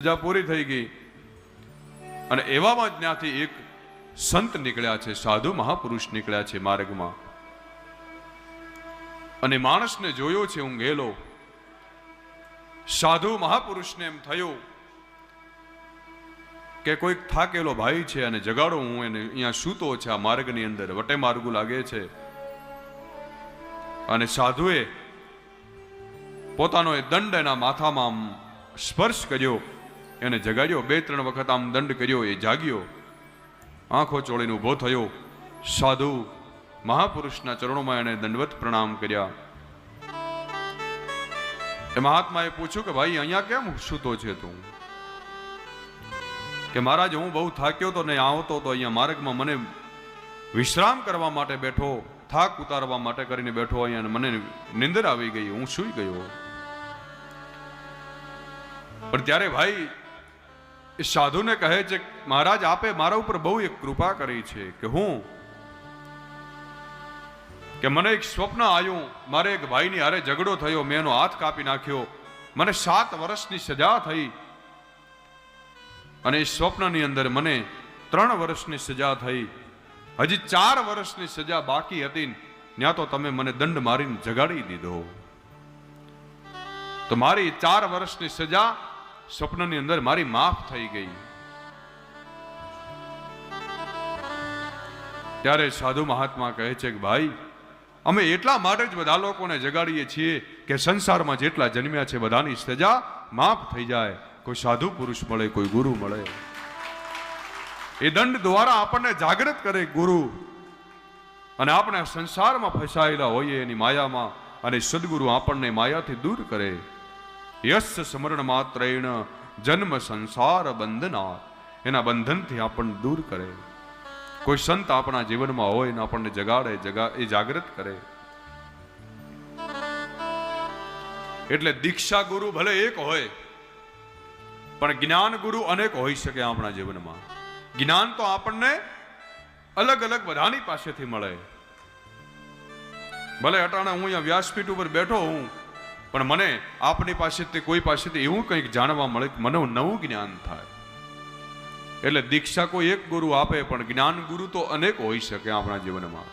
પૂજા પૂરી થઈ ગઈ અને એવામાં જ ત્યાંથી એક સંત નીકળ્યા છે, સાધુ મહાપુરુષ નીકળ્યા છે માર્ગમાં. અને માણસને જોયો છે ઊંઘેલો. સાધુ મહાપુરુષને એમ થયું કે કોઈક થાકેલો ભાઈ છે અને જગાડો, હું એને અહીંયા સૂતો છે આ માર્ગની અંદર, વટે માર્ગું લાગે છે. અને સાધુએ પોતાનો એ દંડ એના માથામાં આમ સ્પર્શ કર્યો, એને જગાડ્યો. 2-3 વખત આમ દંડ કર્યો, એ જાગ્યો, આંખો ચોળીને ઊભો થયો. સાધુ મહાપુરુષના ચરણોમાં એને દંડવત પ્રણામ કર્યા. એ મહાત્માએ પૂછ્યું કે ભાઈ અહીંયા કેમ સૂતો છે તું? કે મહારાજ હું બહુ થાક્યો તો ને આવતો તો અહીંયા માર્ગમાં મને વિશ્રામ કરવા માટે બેઠો, થાક ઉતારવા માટે કરીને બેઠો અહીંયા, મને નિંદર આવી ગઈ, હું સૂઈ ગયો. પણ ત્યારે ભાઈ એ સાધુને કહે છે મહારાજ આપે મારા ઉપર બહુ એક કૃપા કરી છે કે મને એક સ્વપ્ન આવ્યું, મારે એક ભાઈની હારે ઝઘડો થયો, મેં એનો હાથ કાપી નાખ્યો, મને 7 વર્ષની સજા થઈ. અને એ સ્વપ્નની અંદર મને 3 વર્ષની સજા થઈ, હજી 4 વર્ષની સજા બાકી હતી, ત્યાં તો તમે મને દંડ મારીને જગાડી દીધો. તો મારી 4 વર્ષની સજા સ્વપ્નની અંદર મારી માફ થઈ ગઈ. ત્યારે સાધુ મહાત્મા કહે છે કે ભાઈ અમે એટલા માટે જ બધા લોકોને જગાડીએ છીએ કે સંસારમાં જેટલા જન્મ્યા છે બધાની સજા માફ થઈ જાય. કોઈ સાધુ પુરુષ મળે, કોઈ ગુરુ મળે, એ દંડ દ્વારા આપણને જાગૃત કરે ગુરુ, અને આપણે સંસારમાં ફસાયેલા હોઈએ એની માયામાં, અને સદગુરુ આપણને માયાથી દૂર કરે. યસ્ય સ્મરણ માત્રેણ જન્મ સંસાર બંધના, એના બંધનથી આપણને દૂર કરે. કોઈ સંત આપણા જીવનમાં હોય ને આપણને જગાડે, એ જાગૃત કરે. એટલે દીક્ષા ગુરુ ભલે એક હોય, પણ જ્ઞાન ગુરુ અનેક હોઈ શકે આપણા જીવનમાં. જ્ઞાન તો આપણને અલગ અલગ બધાની પાસેથી મળે. ભલે અટાણે હું અહીંયા વ્યાસપીઠ ઉપર બેઠો હું, પણ મને આપની પાસેથી કોઈ પાસેથી એવું કંઈક જાણવા મળે કે મને નવું જ્ઞાન થાય. એટલે દીક્ષા કોઈ એક ગુરુ આપે, પણ જ્ઞાન ગુરુ તો અનેક હોઈ શકે આપણા જીવનમાં.